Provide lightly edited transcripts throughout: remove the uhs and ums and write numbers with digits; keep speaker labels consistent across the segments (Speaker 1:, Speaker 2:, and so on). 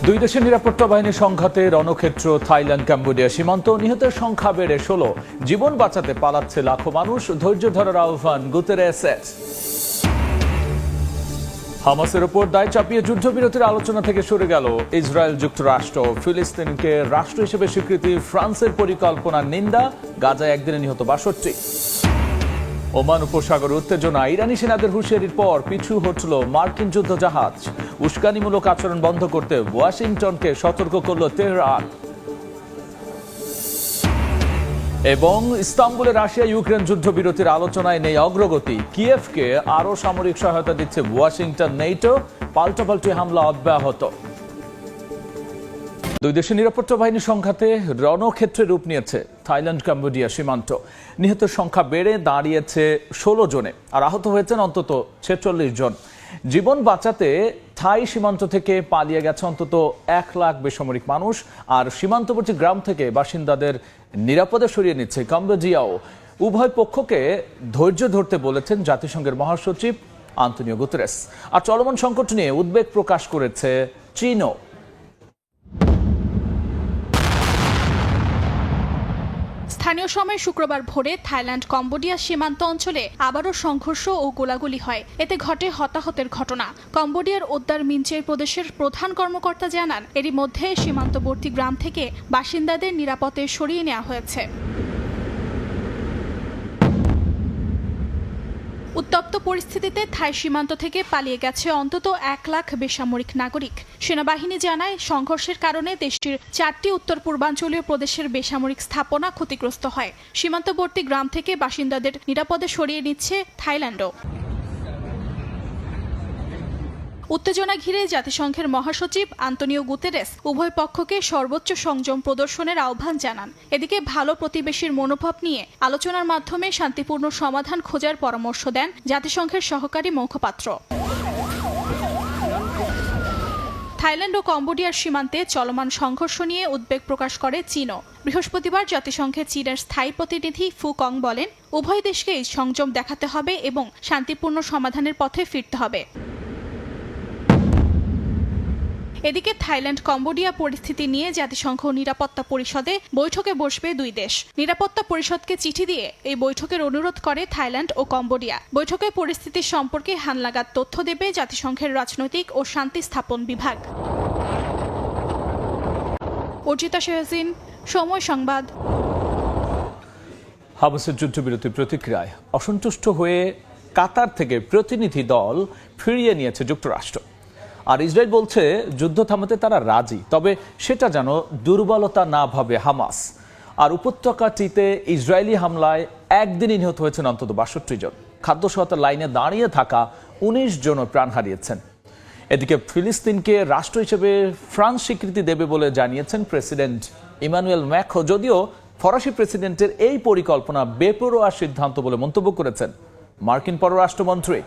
Speaker 1: দুই দেশের নিরাপত্তা বাহিনীর সংঘাতে রণক্ষেত্র থাইল্যান্ড কম্বোডিয়া সীমান্ত নিহতের সংখ্যা বেড়ে ১৬। জীবন বাঁচাতে পালাচ্ছে লাখো মানুষ, ধৈর্য ধরার আহ্বান গুতেরেসের। হামাসের ওপর দায় চাপিয়ে যুদ্ধবিরতির আলোচনা থেকে সরে গেল ইসরায়েল। যুক্তরাষ্ট্র ফিলিস্তিনকে রাষ্ট্র হিসেবে স্বীকৃতি, ফ্রান্সের পরিকল্পনার নিন্দা। গাজায় একদিনে নিহত ৬২। ওমান উপসাগরে উত্তেজনা, ইরানি সেনাদের হুঁশিয়ারির পর পিছু হটল মার্কিন যুদ্ধজাহাজ। উস্কানিমূলক আচরণ বন্ধ করতে ওয়াশিংটনকে সতর্ক করল তেহরান। এবং ইস্তাম্বুলে রাশিয়া ইউক্রেন যুদ্ধবিরতির আলোচনায় নেই অগ্রগতি। কিয়েভকে আরও সামরিক সহায়তা দিচ্ছে ওয়াশিংটন। নেটো পাল্টাপাল্টি হামলা অব্যাহত। দুই দেশের নিরাপত্তা বাহিনীর সংঘাতে রণক্ষেত্রে রূপ নিয়েছে থাইল্যান্ড কম্বোডিয়া সীমান্ত। নিহতের সংখ্যা বেড়ে দাঁড়িয়েছে ১৬ জনে, আর আহত হয়েছেন অন্তত ৪৬ জন। জীবন বাঁচাতে থাই সীমান্ত থেকে পালিয়ে গেছে অন্তত ১ লাখ বেসামরিক মানুষ, আর সীমান্তবর্তী গ্রাম থেকে বাসিন্দাদের নিরাপদে সরিয়ে নিচ্ছে কম্বোডিয়াও। উভয় পক্ষকে ধৈর্য ধরতে বলেছেন জাতিসংঘের মহাসচিব আন্তোনিও গুতেরেস। আর চলমান সংকট নিয়ে উদ্বেগ প্রকাশ করেছে চীনও।
Speaker 2: স্থানীয় সময় শুক্রবার ভোরে থাইল্যান্ড কম্বোডিয়া সীমান্ত অঞ্চলে আবারও সংঘর্ষ ও গোলাগুলি হয়। এতে ঘটে হতাহতের ঘটনা। কম্বোডিয়ার ওদ্দার মিনচের প্রদেশের প্রধান কর্মকর্তা জানান, এরই মধ্যে সীমান্তবর্তী গ্রাম থেকে বাসিন্দাদের নিরাপদে সরিয়ে নেওয়া হয়েছে। উত্তপ্ত পরিস্থিতিতে থাই সীমান্ত থেকে পালিয়ে গেছে অন্তত ১ লাখ বেসামরিক নাগরিক। সেনাবাহিনী জানায়, সংঘর্ষের কারণে দেশটির ৪টি উত্তর পূর্বাঞ্চলীয় প্রদেশের বেসামরিক স্থাপনা ক্ষতিগ্রস্ত হয়। সীমান্তবর্তী গ্রাম থেকে বাসিন্দাদের নিরাপদে সরিয়ে নিচ্ছে থাইল্যান্ডও। উত্তেজনা ঘিরে জাতিসংঘের মহাসচিব আন্তোনিও গুতেরেস উভয় পক্ষকে সর্বোচ্চ সংযম প্রদর্শনের আহ্বান জানান। এদিকে ভালো প্রতিবেশীর মনোভাব নিয়ে আলোচনার মাধ্যমে শান্তিপূর্ণ সমাধান খোঁজার পরামর্শ দেন জাতিসংঘের সহকারী মুখপাত্র। থাইল্যান্ড ও কম্বোডিয়ার সীমান্তে চলমান সংঘর্ষ নিয়ে উদ্বেগ প্রকাশ করে চীনও। বৃহস্পতিবার জাতিসংঘে চীনের স্থায়ী প্রতিনিধি ফু কং বলেন, উভয় দেশকেই সংযম দেখাতে হবে এবং শান্তিপূর্ণ সমাধানের পথে ফিরতে হবে। এদিকে থাইল্যান্ড কম্বোডিয়া পরিস্থিতি নিয়ে জাতিসংঘ নিরাপত্তা পরিষদে বৈঠকে বসবে দুই দেশ। নিরাপত্তা পরিষদকে চিঠি দিয়ে এই বৈঠকের অনুরোধ করে থাইল্যান্ড ও কম্বোডিয়া। বৈঠকে পরিস্থিতি সম্পর্কে হালনাগাদ তথ্য দেবে জাতিসংঘের রাজনৈতিক ও শান্তি স্থাপন বিভাগ। অর্জিতা শেহজিন, সময় সংবাদ।
Speaker 1: হামাসের যুদ্ধবিরতির প্রতিক্রিয়ায় অসন্তুষ্ট হয়ে কাতার থেকে প্রতিনিধি দল ফিরিয়ে নিয়েছে যুক্তরাষ্ট্র। আর ইসরায়েল বলছে যুদ্ধ থামাতে তারা রাজি, তবে সেটা যেন দুর্বলতা না ভাবে হামাস। আর উপত্যকাটিতে ইসরায়েলি হামলায় একদিনই নিহত হয়েছেন অন্তত ৬২ জন। খাদ্য সহায়তার লাইনে দাঁড়িয়ে থাকা ১৯ জনও প্রাণ হারিয়েছেন। এদিকে ফিলিস্তিনকে রাষ্ট্র হিসেবে ফ্রান্স স্বীকৃতি দেবে বলে জানিয়েছেন প্রেসিডেন্ট ইমানুয়েল ম্যাক্রো। যদিও ফরাসি প্রেসিডেন্টের এই পরিকল্পনা বেপরোয়া সিদ্ধান্ত বলে মন্তব্য করেছেন মার্কিন পররাষ্ট্রমন্ত্রী।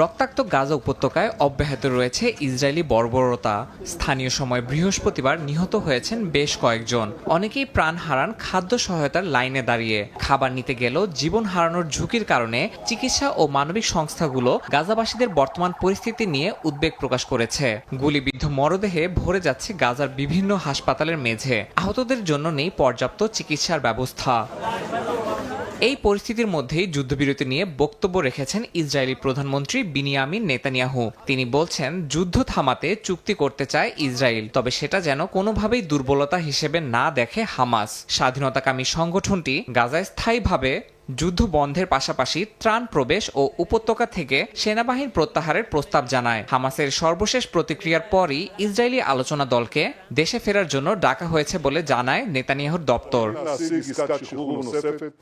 Speaker 3: রক্তাক্ত গাজা উপত্যকায় অব্যাহত রয়েছে ইসরায়েলি বর্বরতা। স্থানীয় সময় বৃহস্পতিবার নিহত হয়েছেন বেশ কয়েকজন। অনেকেই প্রাণ হারান খাদ্য সহায়তার লাইনে দাঁড়িয়ে। খাবার নিতে গেলেও জীবন হারানোর ঝুঁকির কারণে চিকিৎসা ও মানবিক সংস্থাগুলো গাজাবাসীদের বর্তমান পরিস্থিতি নিয়ে উদ্বেগ প্রকাশ করেছে। গুলিবিদ্ধ মরদেহে ভরে যাচ্ছে গাজার বিভিন্ন হাসপাতালের মেঝে। আহতদের জন্য নেই পর্যাপ্ত চিকিৎসার ব্যবস্থা। এই পরিস্থিতির মধ্যেই যুদ্ধবিরতি নিয়ে বক্তব্য রেখেছেন ইসরায়েলি প্রধানমন্ত্রী বিনিয়ামিন নেতানিয়াহু। তিনি বলছেন, যুদ্ধ থামাতে চুক্তি করতে চায় ইসরায়েল, তবে সেটা যেন কোনোভাবেই দুর্বলতা হিসেবে না দেখে হামাস। স্বাধীনতাকামী সংগঠনটি গাজায় স্থায়ীভাবে যুদ্ধ বন্ধের পাশাপাশি ত্রাণ প্রবেশ ও উপত্যকা থেকে সেনাবাহিনী প্রত্যাহারের প্রস্তাব জানায়। হামাসের সর্বশেষ প্রতিক্রিয়ার পরই ইসরায়েলি আলোচনা দলকে দেশে ফেরার জন্য ডাকা হয়েছে বলে জানায় নেতানিয়াহুর দপ্তর।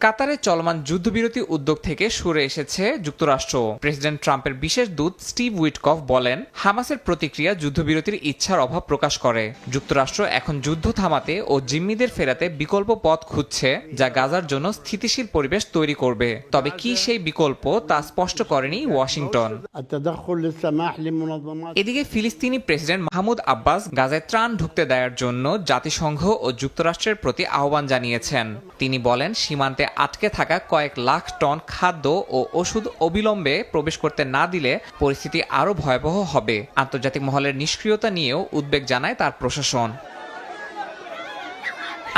Speaker 3: কাতারে চলমান যুদ্ধবিরতি উদ্যোগ থেকে সরে এসেছে যুক্তরাষ্ট্র। প্রেসিডেন্ট ট্রাম্পের বিশেষ দূত স্টিভ উইটকফ বলেন, হামাসের প্রতিক্রিয়া যুদ্ধবিরতির ইচ্ছার অভাব প্রকাশ করে। যুক্তরাষ্ট্র এখন যুদ্ধ থামাতে ও জিম্মিদের ফেরাতে বিকল্প পথ খুঁজছে, যা গাজার জন্য স্থিতিশীল পরিবেশ তৈরি করবে, তবে কি সেই বিকল্প তা স্পষ্ট করেনি ওয়াশিংটন।
Speaker 4: التدخل للسماح لمنظمات
Speaker 3: এদিকে ফিলিস্তিনি প্রেসিডেন্ট মাহমুদ আব্বাস গাজায় ত্রাণ ঢুকতে দেওয়ার জন্য জাতিসংঘ ও যুক্তরাষ্ট্রের প্রতি আহ্বান জানিয়েছেন। তিনি বলেন, সীমান্তে আটকে থাকা কয়েক লাখ টন খাদ্য ও ওষুধ অবিলম্বে প্রবেশ করতে না দিলে পরিস্থিতি আরও ভয়াবহ হবে। আন্তর্জাতিক মহলের নিষ্ক্রিয়তা নিয়েও উদ্বেগ জানায় তার প্রশাসন।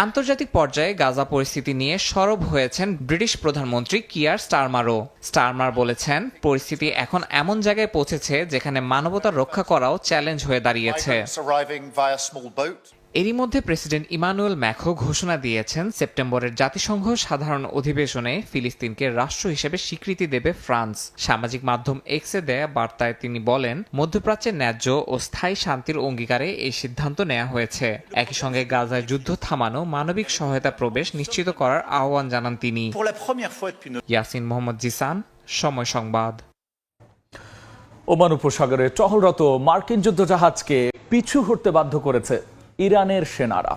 Speaker 3: আন্তর্জাতিক পর্যায়ে গাজা পরিস্থিতি নিয়ে সরব হয়েছেন ব্রিটিশ প্রধানমন্ত্রী কিয়ার স্টারমারও। স্টারমার বলেছেন, পরিস্থিতি এখন এমন জায়গায় পৌঁছেছে যেখানে মানবতা রক্ষা করাও চ্যালেঞ্জ হয়ে দাঁড়িয়েছে। এরই মধ্যে প্রেসিডেন্ট ইমানুয়েল ম্যাক্রো ঘোষণা দিয়েছেন, সেপ্টেম্বরের জাতিসংঘ সাধারণ অধিবেশনে ফিলিস্তিনকে রাষ্ট্র হিসেবে স্বীকৃতি দেবে ফ্রান্স। সামাজিক মাধ্যম এক্সে দেয়া বার্তায় তিনি বলেন, মধ্যপ্রাচ্যের ন্যায্য ও স্থায়ী শান্তির অঙ্গীকারে এই সিদ্ধান্ত নেওয়া হয়েছে। একই সঙ্গে গাজায় যুদ্ধ থামানো, মানবিক সহায়তা প্রবেশ নিশ্চিত করার আহ্বান জানান তিনি। ইয়াসিন মোহাম্মদ জিসান, সময় সংবাদ।
Speaker 1: ওমান উপসাগরে টহলরত মার্কিন যুদ্ধজাহাজকে পিছু হটতে বাধ্য করেছে ইরানের সেনারা।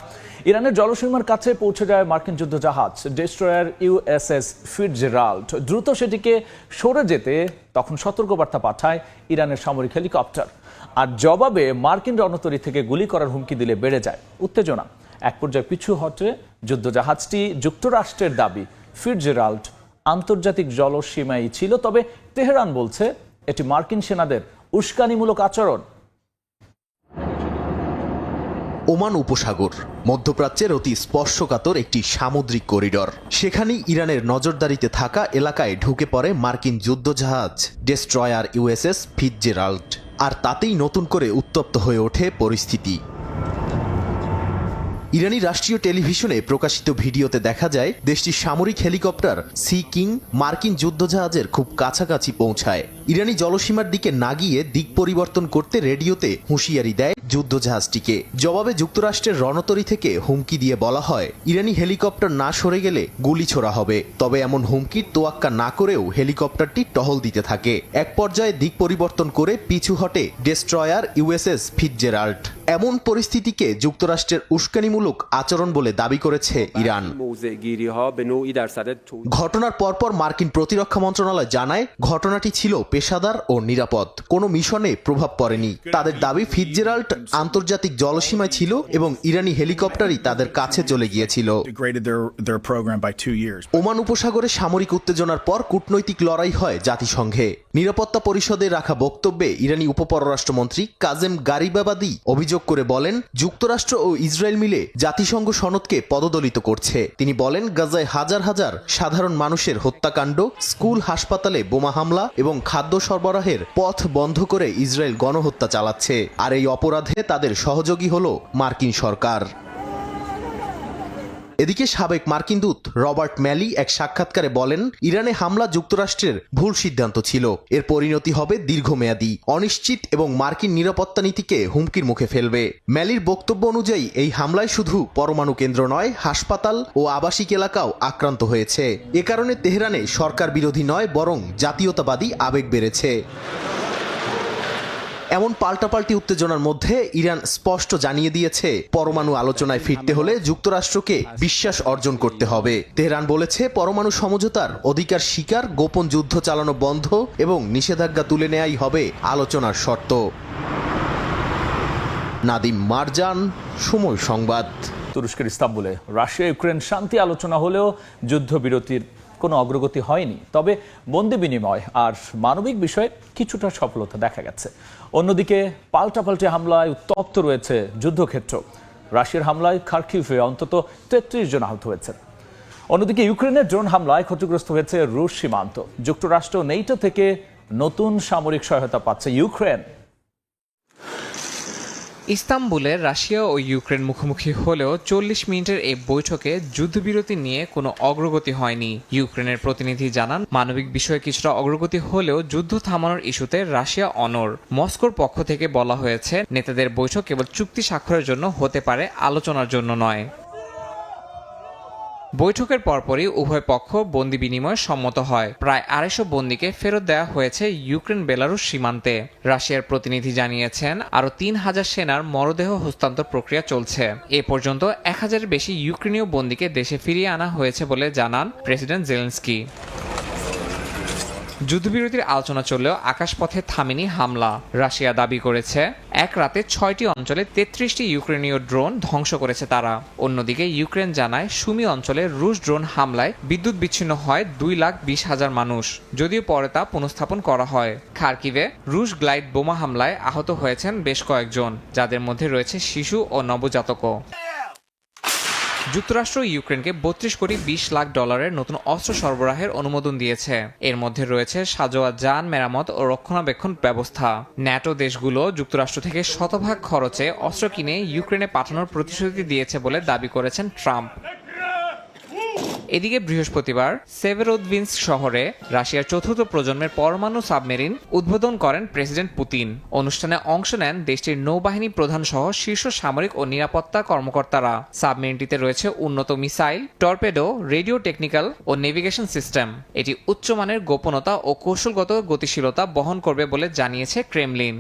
Speaker 1: ইরানের জলসীমার কাছে পৌঁছে যায় মার্কিন যুদ্ধজাহাজ ডেস্ট্রয়ার ইউএসএস ফিটজেরাল্ড। দ্রুত সেটিকে সরে যেতে তখন সতর্কবার্তা পাঠায় ইরানের সামরিক হেলিকপ্টার। আর জবাবে মার্কিন রণতরী থেকে গুলি করার হুমকি দিলে বেড়ে যায় উত্তেজনা। এক পর্যায়ে পিছু হটে যুদ্ধজাহাজটি। যুক্তরাষ্ট্রের দাবি, ফিটজেরাল্ড আন্তর্জাতিক জলসীমায় ছিল, তবে তেহরান বলছে এটি মার্কিন সেনাদের উস্কানিমূলক আচরণ।
Speaker 5: ওমান উপসাগর মধ্যপ্রাচ্যের অতি স্পর্শকাতর একটি সামুদ্রিক করিডর। সেখানেই ইরানের নজরদারিতে থাকা এলাকায় ঢুকে পড়ে মার্কিন যুদ্ধজাহাজ ডেস্ট্রয়ার ইউএসএস ফিটজেরাল্ড। আর তাতেই নতুন করে উত্তপ্ত হয়ে ওঠে পরিস্থিতি। ইরানি রাষ্ট্রীয় টেলিভিশনে প্রকাশিত ভিডিওতে দেখা যায়, দেশটির সামরিক হেলিকপ্টার সি কিং মার্কিন যুদ্ধজাহাজের খুব কাছাকাছি পৌঁছায়। ইরানি জলসীমার দিকে না গিয়ে দিক পরিবর্তন করতে রেডিওতে হুঁশিয়ারি দেয় যুদ্ধজাহাজটিকে। জবাবে যুক্তরাষ্ট্রের রণতরী থেকে হুমকি দিয়ে বলা হয়, ইরানি হেলিকপ্টার না সরে গেলে গুলি ছোড়া হবে। তবে এমন হুমকির তোয়াক্কা না করেও হেলিকপ্টারটি টহল দিতে থাকে। এক পর্যায়ে দিক পরিবর্তন করে পিছু হটে ডেস্ট্রয়ার ইউএসএস ফিটজেরাল্ড। এমন পরিস্থিতিকে যুক্তরাষ্ট্রের উস্কানিমূলক আচরণ বলে দাবি করেছে ইরান। ঘটনার পরপর মার্কিন প্রতিরক্ষা মন্ত্রণালয় জানায়, ঘটনাটি ছিল পেশাদার ও নিরাপদ, কোনো মিশনে প্রভাব পড়েনি। তাদের দাবি, ফিটজেরাল্ড আন্তর্জাতিক জলসীমায় ছিল এবং ইরানি হেলিকপ্টারই তাদের কাছে চলে গিয়েছিল। ওমান উপসাগরে সামরিক উত্তেজনার পর কূটনৈতিক লড়াই হয় জাতিসংঘে। নিরাপত্তা পরিষদে রাখা বক্তব্যে ইরানি উপপররাষ্ট্রমন্ত্রী কাজেম গারিবাবাদি অভিযোগ করে বলেন, যুক্তরাষ্ট্র ও ইসরায়েল মিলে জাতিসংঘ সনদকে পদদলিত করছে। তিনি বলেন, গাজায় হাজার হাজার সাধারণ মানুষের হত্যাকাণ্ড, স্কুল, হাসপাতালে বোমা হামলা এবং খাদ্য সরবরাহের পথ বন্ধ করে ইসরায়েল গণহত্যা চালাচ্ছে। আর এই অপরাধে তাদের সহযোগী হলো মার্কিন সরকার। এদিকে সাবেক মার্কিন দূত রবার্ট ম্যালি এক সাক্ষাৎকারে বলেন, ইরানে হামলা যুক্তরাষ্ট্রের ভুল সিদ্ধান্ত ছিল। এর পরিণতি হবে দীর্ঘমেয়াদী, অনিশ্চিত এবং মার্কিন নিরাপত্তা নীতিকে হুমকির মুখে ফেলবে। ম্যালির বক্তব্য অনুযায়ী এই হামলায় শুধু পরমাণু কেন্দ্র নয়, হাসপাতাল ও আবাসিক এলাকাও আক্রান্ত হয়েছে। এ কারণে তেহরানে সরকার বিরোধী নয়, বরং জাতীয়তাবাদী আবেগ বেড়েছে। এমন পাল্টাপাল্টি উত্তেজনার মধ্যে ইরান স্পষ্ট জানিয়ে দিয়েছে, পরমাণু আলোচনায় ফিরতে হলে যুক্তরাষ্ট্রকে বিশ্বাস অর্জন করতে হবে। তেহরান বলেছে, পরমাণু সমঝোতার অধিকার স্বীকার, গোপন যুদ্ধ চালানো বন্ধ এবং নিষেধাজ্ঞা তুলে নেয়াই হবে আলোচনার শর্ত। নাদিম মারজান, সময় সংবাদ।
Speaker 1: তুরস্কের ইস্তাম্বুলে রাশিয়া ইউক্রেন শান্তি আলোচনা হলেও যুদ্ধবিরতির কোনো অগ্রগতি হয়নি। তবে বন্দি বিনিময় আর মানবিক বিষয়ে কিছুটা সফলতা দেখা গেছে। অন্যদিকে পাল্টাপাল্টি হামলায় উত্তপ্ত রয়েছে যুদ্ধক্ষেত্র। রাশিয়ার হামলায় খার্কিভে অন্তত ৩৩ জন আহত হয়েছে। অন্যদিকে ইউক্রেনের ড্রোন হামলায় ক্ষতিগ্রস্ত হয়েছে রুশ সীমান্ত। যুক্তরাষ্ট্র নেটো থেকে নতুন সামরিক সহায়তা পাচ্ছে ইউক্রেন।
Speaker 3: ইস্তাম্বুলে রাশিয়া ও ইউক্রেন মুখোমুখি হলেও ৪০ মিনিটের এই বৈঠকে যুদ্ধবিরতি নিয়ে কোনো অগ্রগতি হয়নি। ইউক্রেনের প্রতিনিধি জানান, মানবিক বিষয়ে কিছুটা অগ্রগতি হলেও যুদ্ধ থামানোর ইস্যুতে রাশিয়া অনড়। মস্কোর পক্ষ থেকে বলা হয়েছে, নেতাদের বৈঠক কেবল চুক্তি স্বাক্ষরের জন্য হতে পারে, আলোচনার জন্য নয়। বৈঠকের পরপরই উভয় পক্ষ বন্দি বিনিময়ে সম্মত হয়। প্রায় 250 বন্দীকে ফেরত দেওয়া হয়েছে ইউক্রেন বেলারুশ সীমান্তে। রাশিয়ার প্রতিনিধি জানিয়েছেন আরও 3000 সেনার মরদেহ হস্তান্তর প্রক্রিয়া চলছে। এ পর্যন্ত 1000-এর বেশি ইউক্রেনীয় বন্দীকে দেশে ফিরিয়ে আনা হয়েছে বলে জানান প্রেসিডেন্ট জেলেনস্কি। যুদ্ধবিরতির আলোচনা চললেও আকাশপথে থামেনি হামলা। রাশিয়া দাবি করেছে এক রাতে 6টি অঞ্চলে 33টি ইউক্রেনীয় ড্রোন ধ্বংস করেছে তারা। অন্যদিকে ইউক্রেন জানায় সুমি অঞ্চলে রুশ ড্রোন হামলায় বিদ্যুৎ বিচ্ছিন্ন হয় 2,20,000 মানুষ, যদিও পরে তা পুনঃস্থাপন করা হয়। খার্কিভে রুশ গ্লাইড বোমা হামলায় আহত হয়েছেন বেশ কয়েকজন, যাদের মধ্যে রয়েছে শিশু ও নবজাতকও। যুক্তরাষ্ট্র ইউক্রেনকে $32,20,00,000 নতুন অস্ত্র সরবরাহের অনুমোদন দিয়েছে। এর মধ্যে রয়েছে সাজোয়া যান মেরামত ও রক্ষণাবেক্ষণ ব্যবস্থা। ন্যাটো দেশগুলো যুক্তরাষ্ট্র থেকে শতভাগ খরচে অস্ত্র কিনে ইউক্রেনে পাঠানোর প্রতিশ্রুতি দিয়েছে বলে দাবি করেছেন ট্রাম্প। এদিকে বৃহস্পতিবার সেভেরোদভিন্স্ক শহরে রাশিয়ার 4র্থ প্রজন্মের পরমাণু সাবমেরিন উদ্বোধন করেন প্রেসিডেন্ট পুতিন। অনুষ্ঠানে অংশ নেন দেশটির নৌবাহিনী প্রধান সহ শীর্ষ সামরিক ও নিরাপত্তা কর্মকর্তারা। সাবমেরিনটিতে রয়েছে উন্নত মিসাইল, টর্পেডো, রেডিও টেকনিক্যাল ও নেভিগেশন সিস্টেম। এটি উচ্চমানের গোপনতা ও কৌশলগত গতিশীলতা বহন করবে বলে জানিয়েছে ক্রেমলিন।